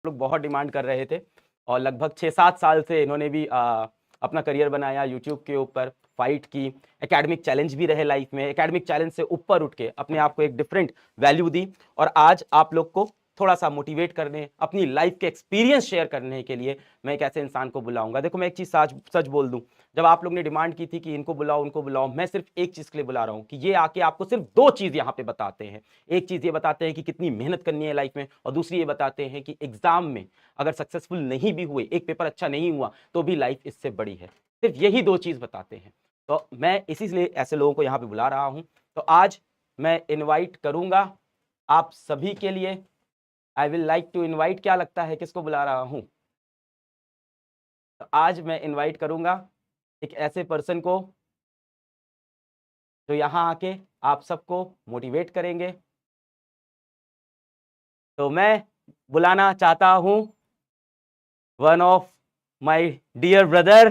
लोग बहुत डिमांड कर रहे थे और लगभग 6-7 साल से इन्होंने भी अपना करियर बनाया यूट्यूब के ऊपर, फाइट की, एकेडमिक चैलेंज भी रहे लाइफ में, एकेडमिक चैलेंज से ऊपर उठ के अपने आप को एक डिफरेंट वैल्यू दी और आज आप लोग को थोड़ा सा मोटिवेट करने, अपनी लाइफ के एक्सपीरियंस शेयर करने के लिए मैं एक ऐसे इंसान को बुलाऊंगा। देखो मैं एक चीज सच बोल दूं, जब आप लोग ने डिमांड की थी कि इनको बुलाओ उनको बुलाओ, मैं सिर्फ एक चीज के लिए बुला रहा हूं कि ये आके आपको सिर्फ 2 चीज यहां पे बताते हैं। एक चीज ये बताते हैं कि कितनी मेहनत करनी है लाइफ में और दूसरी ये बताते हैं कि एग्जाम में अगर सक्सेसफुल नहीं भी हुए, एक पेपर अच्छा नहीं हुआ तो भी लाइफ इससे बड़ी है। सिर्फ यही 2 चीज बताते हैं। तो मैं इसीलिए ऐसे लोगों को यहाँ पे बुला रहा हूं। तो आज मैं इनवाइट करूंगा आप सभी के लिए, I will like to invite, क्या लगता है किसको बुला रहा हूं? तो आज मैं इनवाइट करूंगा एक ऐसे पर्सन को जो यहाँ आके आप सबको मोटिवेट करेंगे। तो मैं बुलाना चाहता हूं one of my dear brother,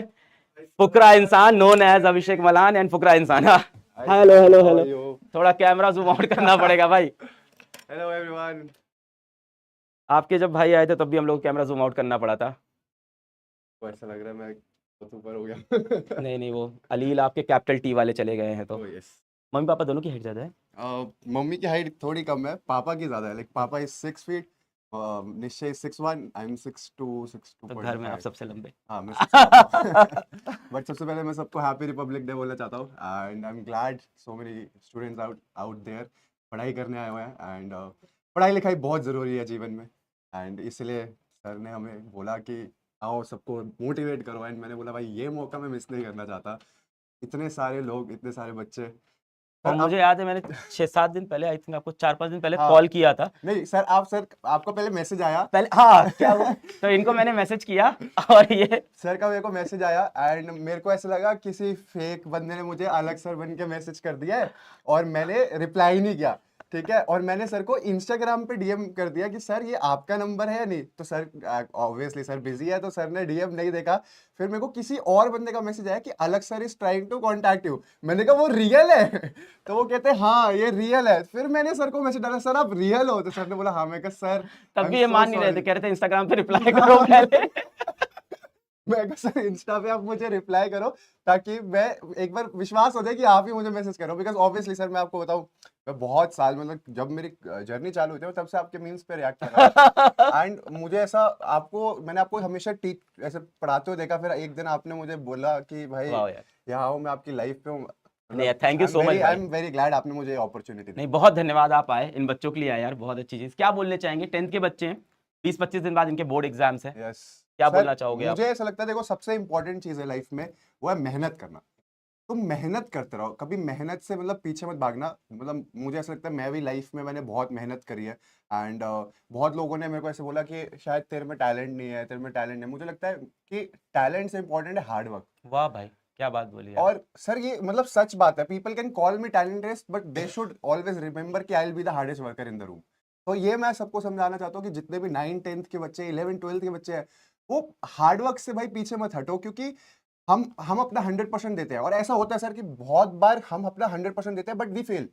फुकरा इंसान known as Abhishek Malan and फुकरा इंसान। हेलो हेलो हेलो, थोड़ा कैमरा जूम आउट करना पड़ेगा भाई। Hello everyone. आपके जब भाई आए थे तब भी हम लोग कैमरा जूम आउट करना पड़ा था। ऐसा लग रहा है मैं बहुत ऊपर हो गया। नहीं वो अलील आपके कैपिटल टी वाले चले गए हैं। तो Oh, yes. मम्मी पापा दोनों की हाइट ज्यादा है? मम्मी की हाइट थोड़ी कम है, पापा की ज्यादा है। लाइक पापा इज 6 फीट, निश्चय 6'1", आई एम 6'2", 6'2". तो घर में आप सबसे लंबे। हाँ मैं बट सबसे पहले मैं सबको हैप्पी रिपब्लिक डे बोलना चाहता हूँ and I am glad so many students out there पढ़ाई करने आए हुए हैं एंड पढ़ाई लिखाई बहुत ज़रूरी है जीवन में एंड इसलिए सर ने हमें बोला कि आओ सबको मोटिवेट करो एंड मैंने बोला भाई ये मौका मैं मिस नहीं करना चाहता। इतने सारे लोग, इतने सारे बच्चे। और सर मुझे याद है मैंने 6-7 दिन पहले, आई थिंक आपको 4-5 दिन पहले हाँ। कॉल किया था। नहीं सर आपको पहले मैसेज आया पहले हाँ क्या हुआ? तो इनको मैंने मैसेज किया और ये सर का मेरे को मैसेज आया एंड मेरे को ऐसा लगा किसी फेक बंदे ने मुझे अलग सर बन के मैसेज कर दिया है और मैंने रिप्लाई नहीं किया, ठीक है। और मैंने सर को इंस्टाग्राम पे डीएम कर दिया कि सर ये आपका नंबर है या नहीं, तो सर ऑब्वियसली सर बिजी है तो सर ने डीएम नहीं देखा। फिर मेरे को किसी और बंदे का मैसेज आया कि अलग sir is trying to contact you. मैंने कहा वो रियल है? तो वो कहते हैं हाँ ये रियल है। फिर मैंने सर को मैसेज डाला सर आप रियल हो? तो सर ने बोला हाँ। मैं कहा सर तब भी ये मान नहीं रहे थे, कह रहे थे इंस्टाग्राम पे रिप्लाई करो पहले। मैं कहा सर इंस्टा पे आप मुझे रिप्लाई करो ताकि मैं एक बार विश्वास हो जाए कि आप ही मुझे मैसेज करो, बिकॉज ऑब्वियसली सर मैं आपको बताऊं मैं बहुत साल मतलब जब मेरी जर्नी चालू हुई थी तब से आपके मीम्स पे रिएक्ट कर रहा हूं एंड मुझे ऐसा मैंने आपको हमेशा ऐसे पढ़ाते हुए देखा। फिर एक दिन आपने मुझे बोला कि भाई वाह यार, यहाँ हूँ मैं आपकी लाइफ पे हूँ। नहीं thank you so much I भाई। एम वेरी ग्लैड आपने मुझे अपॉर्चुनिटी दी। नहीं बहुत धन्यवाद, आप आए इन बच्चों के लिए आए यार, बहुत अच्छी चीज। क्या बोलने चाहेंगे? 10th के बच्चे हैं, 20-25 दिन बाद इनके बोर्ड एग्जाम्स हैं। यस क्या सर, बोलना चाहोगे आप? मुझे ऐसा लगता है देखो सबसे इंपॉर्टेंट चीज है लाइफ में वो है मेहनत करना। तुम मेहनत करते रहो, कभी मेहनत से मतलब पीछे मत भागना। मतलब मुझे ऐसा लगता है मैं भी लाइफ में मैंने बहुत मेहनत करी है एंड बहुत लोगों ने मेरे को ऐसे बोला कि शायद तेरे में टैलेंट नहीं है, तेरे में टैलेंट नहीं। मुझे लगता है कि टैलेंट से इंपॉर्टेंट है हार्ड वर्क। वाह भाई क्या बात बोली यार। और सर ये मतलब सच बात है, people can call me talented but they should always remember कि I will be the hardest worker in the room. तो ये मैं सबको समझाना चाहता हूँ कि जितने भी 9th-10th के बच्चे, 11th-12th के बच्चे हैं, वो हार्ड वर्क से भाई पीछे मत हटो, क्योंकि हम अपना 100% देते हैं। और ऐसा होता है सर कि बहुत बार हम अपना 100% देते हैं बट वी फेल।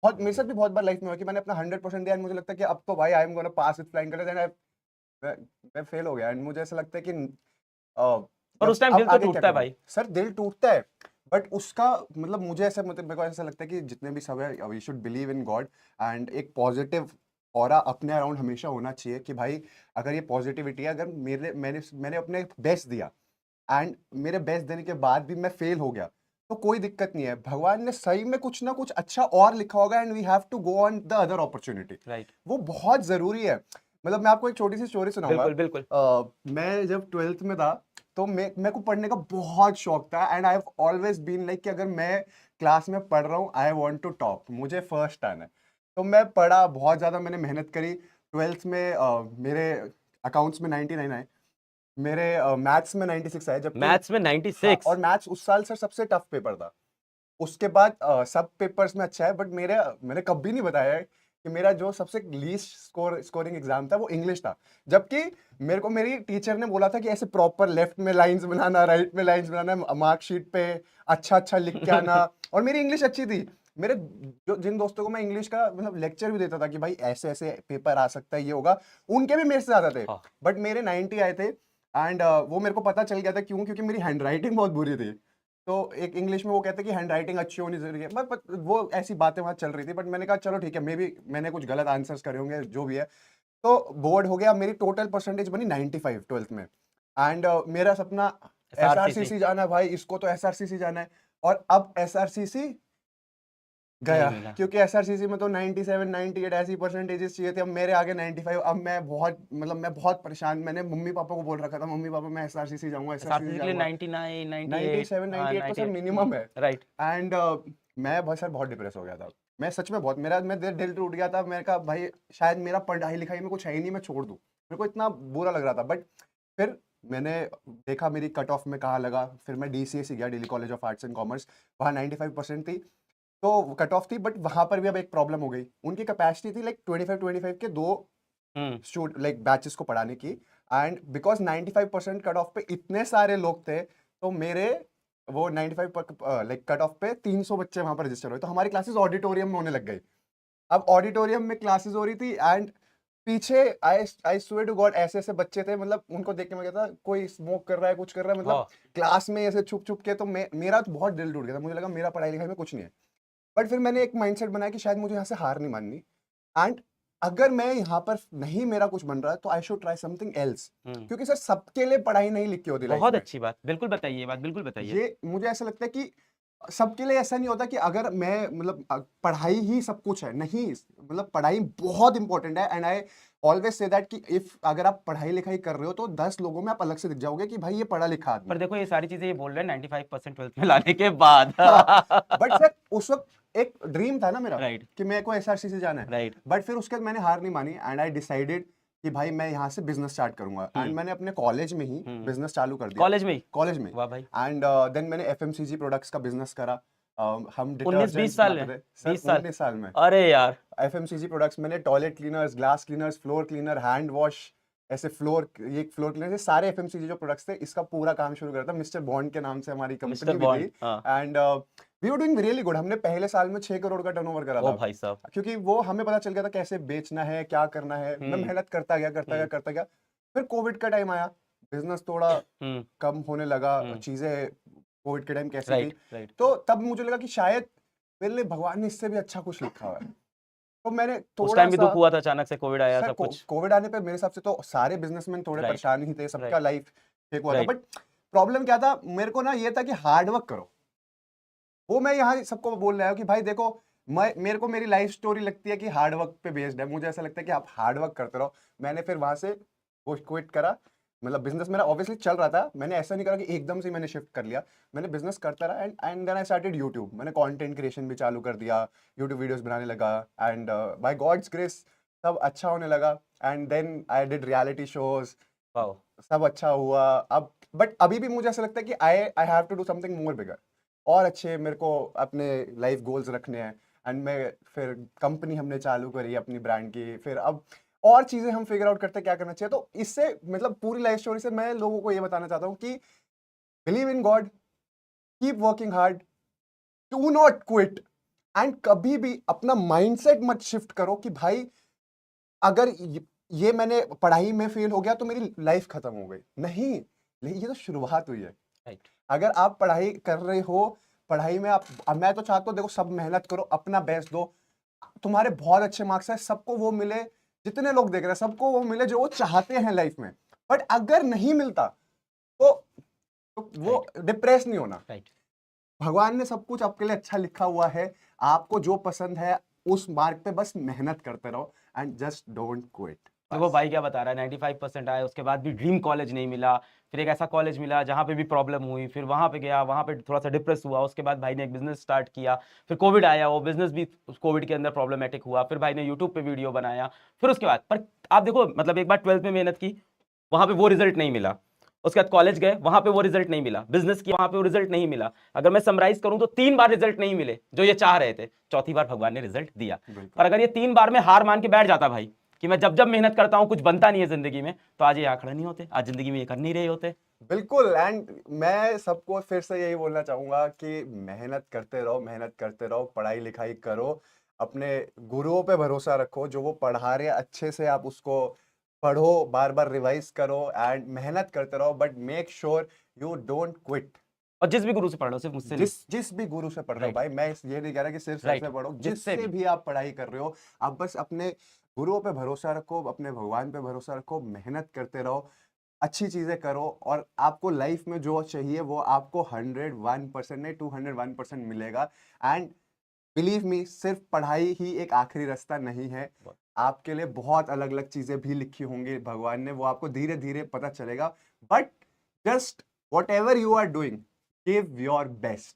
बहुत मेरे साथ भी बहुत बार लाइफ में हुआ कि मैंने अपना 100% दिया एंड मुझे लगता है कि अब तो भाई I am gonna pass with flying colours and मैं फेल हो गया एंड मुझे ऐसा लगता है कि और उस टाइम दिल तो टूटता है भाई। सर दिल टूटता है बट उसका मतलब मुझे ऐसा मतलब मेरे को ऐसा लगता है कि जितने भी सब है we should believe in God and एक पॉजिटिव ऑरा अपने अराउंड हमेशा होना चाहिए कि भाई अगर ये पॉजिटिविटी है, अगर मैंने अपने बेस्ट दिया एंड मेरे बेस्ट देने के बाद भी मैं फेल हो गया तो कोई दिक्कत नहीं है। भगवान ने सही में कुछ ना कुछ अच्छा और लिखा होगा and we have to go on the other opportunity. Right, वो बहुत जरूरी है। मतलब मैं आपको एक छोटी सी स्टोरी सुनाऊंगा। बिल्कुल बिल्कुल। मैं जब 12th में था तो मेरे को पढ़ने का बहुत शौक था and I have always been like कि अगर मैं क्लास में पढ़ रहा हूँ आई वांट टू टॉप, मुझे फर्स्ट आना है। तो मैं पढ़ा बहुत ज़्यादा, मैंने मेहनत करी। 12th में मेरे अकाउंट्स में 99 आए, मेरे मैथ्स में 96 आए। जबकि मैथ्स में हाँ, 96? और मैथ्स उस साल सर सबसे टफ पेपर था। उसके बाद सब पेपर्स में अच्छा है बट मैंने कभी नहीं बताया है कि मेरा जो सबसे लीस्ट स्कोरिंग एग्जाम था वो इंग्लिश था। जबकि मेरे को मेरी टीचर ने बोला था कि ऐसे प्रॉपर लेफ्ट में लाइंस बनाना, राइट में लाइंस बनाना, मार्कशीट पे अच्छा अच्छा लिख के आना। और मेरी इंग्लिश अच्छी थी मेरे जिन दोस्तों को मैं इंग्लिश का मतलब लेक्चर भी देता था कि भाई ऐसे ऐसे पेपर आ सकता है, ये होगा, उनके भी मेरे से ज्यादा थे, हाँ। बट मेरे 90 आए थे। एंड वो मेरे को पता चल गया था, क्यों? क्योंकि मेरी हैंड राइटिंग बहुत बुरी थी। तो एक इंग्लिश में वो कहते हैं कि हैंड राइटिंग अच्छी होनी जरूरी है, बट वो ऐसी बातें वहां चल रही थी, बट मैंने कहा चलो ठीक है, मे बी मैंने कुछ गलत आंसर्स करे होंगे, जो भी है। तो बोर्ड हो गया, मेरी टोटल परसेंटेज बनी 95 ट्वेल्थ में। एंड मेरा सपना SRCC SRCC जाना है भाई, इसको तो SRCC जाना है। और अब SRCC गया, नहीं मिला। क्योंकि SRCC में तो 97 98 ऐसी परसेंटेजेस चाहिए थे, अब मेरे आगे 95। अब मैं बहुत मतलब मैं बहुत परेशान, मैंने मम्मी पापा को बोल रखा था, मम्मी पापा मैं SRCC जाऊंगा, SRCC SRCC के लिए जाऊंगा। 99 98 97 98 तो सर मिनिमम है। राइट। एंड मैं बहुत सर बहुत डिप्रेस हो गया था, मैं सच में बहुत, मेरा दिल टूट गया था। मैंने कहा भाई शायद मेरा पढ़ाई लिखाई में कुछ है ही नहीं, मैं छोड़ दूं, मेरे को इतना बुरा लग रहा था। बट फिर मैंने देखा मेरी कट ऑफ में कहाँ लगा, फिर मैं DCSE गया, Delhi college of arts and commerce, वहाँ 95% थी, तो कट ऑफ थी। बट वहां पर भी अब एक प्रॉब्लम हो गई, उनकी कैपेसिटी थी लाइक 25 के दो लाइक बैचेस को पढ़ाने की। एंड बिकॉज 95% कट ऑफ पे इतने सारे लोग थे, तो मेरे वो 95 लाइक कट ऑफ पे 300 बच्चे वहां पर रजिस्टर हुए, तो हमारी क्लासेस ऑडिटोरियम में होने लग गई। अब ऑडिटोरियम में क्लासेस हो रही थी, एंड पीछे आई स्वेयर टू गॉड ऐसे ऐसे बच्चे थे, मतलब उनको देख के मैं कहता कोई स्मोक कर रहा है, कुछ कर रहा है, मतलब क्लास में ऐसे छुप छुप के। तो मेरा तो बहुत दिल टूट गया था, मुझे लगा मेरा पढ़ाई लिखाई में कुछ नहीं है। बट फिर मैंने एक माइंडसेट बनाया कि शायद मुझे यहाँ से हार नहीं माननी, एंड अगर मैं यहाँ पर नहीं मेरा कुछ बन रहा है तो I should try something else, क्योंकि सर सबके लिए पढ़ाई नहीं लिखी होती लाइफ बहुत में। अच्छी बात, बिल्कुल बताइए ये बात, बिल्कुल बताइए। ये मुझे ऐसा लगता है कि सबके लिए ऐसा नहीं होता कि अगर मैं मतलब पढ़ाई ही सब कुछ है, नहीं, मतलब पढ़ाई बहुत इंपॉर्टेंट है। And I always say that कि इफ अगर आप पढ़ाई लिखाई कर रहे हो तो 10 लोगों में आप अलग से दिख जाओगे कि भाई ये पढ़ा लिखा आदमी पर देखो ये सारी चीजें ये बोल रहे हैं 95% ट्वेल्थ में लाने के बाद। बट सर उस वक्त एक ड्रीम था ना मेरा, राइट कि मेरे को SRCC जाना है। राइट। बट फिर उसके बाद मैंने हार नहीं मानी, एंड आई डिसाइडेड कि भाई मैं यहाँ से बिजनेस स्टार्ट करूंगा। एंड मैंने अपने कॉलेज में ही बिजनेस चालू कर दिया, कॉलेज में ही? कॉलेज में। वाह भाई। एंड देन मैंने FMCG प्रोडक्ट्स का बिजनेस करा। हम 19 20 डिटर्जेंट्स साल बनाते में? थे सर, 20 साल? 19 साल में। अरे यार। FMCG प्रोडक्ट्स मैंने toilet cleaners, glass cleaners, floor cleaner, hand wash, ऐसे ये फ्लोर क्लीनर, सारे FMCG जो प्रोडक्ट्स थे, इसका पूरा काम शुरू करा था। मिस्टर बॉन्ड के नाम से हमारी कंपनी मिस्टर भी बॉन्ड, थी। हाँ। And we were doing really good, हमने पहले साल में 6 करोड़ का टर्नओवर करा ओ था, भाई साहब। क्योंकि वो हमें पता चल गया था कैसे बेचना है, क्या करना है। मैं मेहनत करता गया। फिर कोविड का टाइम आया, बिजनेस थोड़ा कम होने लगा, चीजें कोविड के टाइम कैसी थी, राइट। तो तब मुझे लगा कि शायद मेरे लिए भगवान ने इससे भी अच्छा कुछ लिखा हुआ है। तो मैंने उस थोड़ा टाइम भी सा दुख हुआ था, अचानक से कोविड आया, सर सब कुछ। कोविड आने पे मेरे हिसाब से तो सारे बिजनेसमैन थोड़े Right. परेशान ही थे, सबका Right. लाइफ फेक हुआ था। Right. बट प्रॉब्लम क्या था मेरे को ना, ये था कि हार्ड वर्क करो। वो मैं यहाँ सबको बोल रहा हूँ कि भाई देखो, मेरे को मेरी लाइफ स्टोरी लगती है कि हार्ड वर्क पे बेस्ड है। मुझे ऐसा लगता है कि आप हार्ड वर्क करते रहो। मैंने फिर वहां से वो क्विट करा, मतलब बिजनेस मेरा ऑब्वियसली चल रहा था, मैंने ऐसा नहीं करा कि एकदम से मैंने शिफ्ट कर लिया, मैंने बिजनेस करता रहा। And then I started YouTube, मैंने कंटेंट क्रिएशन भी चालू कर दिया, यूट्यूब वीडियोस बनाने लगा, एंड बाय गॉड्स ग्रेस सब अच्छा होने लगा। And then I did reality shows, सब अच्छा हुआ। अब बट अभी भी मुझे ऐसा लगता है कि I have to do something more bigger, और अच्छे मेरे को अपने लाइफ गोल्स रखने हैं। एंड मैं फिर कंपनी हमने चालू करी अपनी ब्रांड की, फिर अब और चीजें हम फिगर आउट करते हैं क्या करना चाहिए। तो इससे मतलब पूरी लाइफ स्टोरी से मैं लोगों को ये बताना चाहता हूँ कि believe in God, keep working hard, do not quit, and कभी भी अपना माइंडसेट मत शिफ्ट करो कि भाई अगर ये मैंने पढ़ाई में फेल हो गया तो मेरी लाइफ खत्म हो गई। नहीं, ये तो शुरुआत हुई है। Right. अगर आप पढ़ाई कर रहे हो, पढ़ाई में आप, मैं तो चाहता हूँ देखो सब मेहनत करो, अपना बेस्ट दो, तुम्हारे बहुत अच्छे मार्क्स है, सबको वो मिले, जितने लोग देख रहे हैं सबको वो मिले जो वो चाहते हैं लाइफ में। बट अगर नहीं मिलता तो वो डिप्रेस नहीं होना। Right. भगवान ने सब कुछ आपके लिए अच्छा लिखा हुआ है, आपको जो पसंद है उस मार्ग पे बस मेहनत करते रहो, एंड जस्ट डोंट क्विट। देखो भाई क्या बता रहा है, 95% आए, उसके बाद भी ड्रीम कॉलेज नहीं मिला, फिर एक ऐसा कॉलेज मिला जहाँ पे भी प्रॉब्लम हुई, फिर वहाँ पे गया, वहाँ पे थोड़ा सा डिप्रेस हुआ, उसके बाद भाई ने एक बिजनेस स्टार्ट किया, फिर कोविड आया, वो बिजनेस भी कोविड के अंदर प्रॉब्लमेटिक हुआ, फिर भाई ने यूट्यूब पे वीडियो बनाया, फिर उसके बाद पर आप देखो मतलब एक बार 12th में मेहनत की, वहाँ पे वो रिजल्ट नहीं मिला, उसके बाद कॉलेज गए, वहां पे वो रिजल्ट नहीं मिला, बिजनेस किया, वहां पे वो रिजल्ट नहीं मिला। अगर मैं समराइज करूं तो 3 बार रिजल्ट नहीं मिले जो ये चाह रहे थे, चौथी बार भगवान ने रिजल्ट दिया। और अगर ये 3 बार में हार मान के बैठ जाता भाई कि मैं जब जब मेहनत करता हूं कुछ बनता नहीं है जिंदगी में, तो आज ये आंकड़े नहीं होते, आज जिंदगी में ये कर नहीं रहे होते। बिल्कुल। एंड मैं सबको फिर से यही बोलना चाहूंगा कि मेहनत करते रहो, पढ़ाई लिखाई करो, अपने गुरुओं पे भरोसा रखो, जो वो पढ़ा रहे हैं अच्छे से आप उसको पढ़ो, बार बार रिवाइज करो एंड मेहनत करते रहो, but make sure you don't quit. और जिस भी गुरु से पढ़ रहे हो सिर्फ मुझसे नहीं। जिस भी गुरु से पढ़ रहे हो राइट भाई, मैं ये नहीं कह रहा कि सिर्फ सर राइट से पढ़ो, जिससे जिससे भी। भी आप पढ़ाई कर रहे हो, आप बस अपने गुरुओं पे भरोसा रखो, अपने भगवान पे भरोसा रखो, मेहनत करते रहो, अच्छी चीजें करो, और आपको लाइफ में जो चाहिए वो आपको 101% नहीं 201% मिलेगा। एंड बिलीव मी, सिर्फ पढ़ाई ही एक आखिरी रास्ता नहीं है, आपके लिए बहुत अलग अलग चीजें भी लिखी होंगी भगवान ने, वो आपको धीरे धीरे पता चलेगा। But just whatever you are doing, give your best,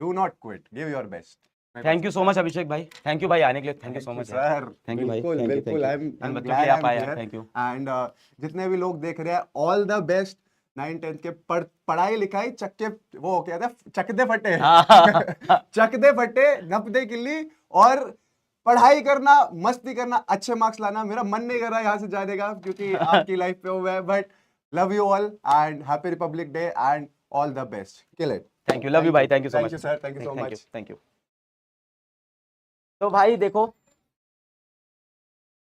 do not quit, give your best. Thank you so much Abhishek भाई, थैंक यू भाई आने के लिए, thank you so much sir, thank you भाई, बिल्कुल थैंक यू बिल्कुल, I am इन बच्चों के ग्लैड लिए आई आप एम आए, हियर। Thank you. एंड जितने भी लोग देख रहे हैं, ऑल द बेस्ट। 9-10 के पढ़ाई लिखाई चक्के, वो क्या था, चकदे फटे चकदे फटे, नपदे किल्ली, और पढ़ाई करना, मस्ती करना, अच्छे मार्क्स लाना। मेरा मन नहीं कर रहा यहाँ से जाने का, क्योंकि आपकी लाइफ पे हुआ है, but love you all and happy Republic Day and all the best. Kill it. Thank you, love you भाई, thank you so thank much you sir, thank you so thank you much. Thank you. तो भाई देखो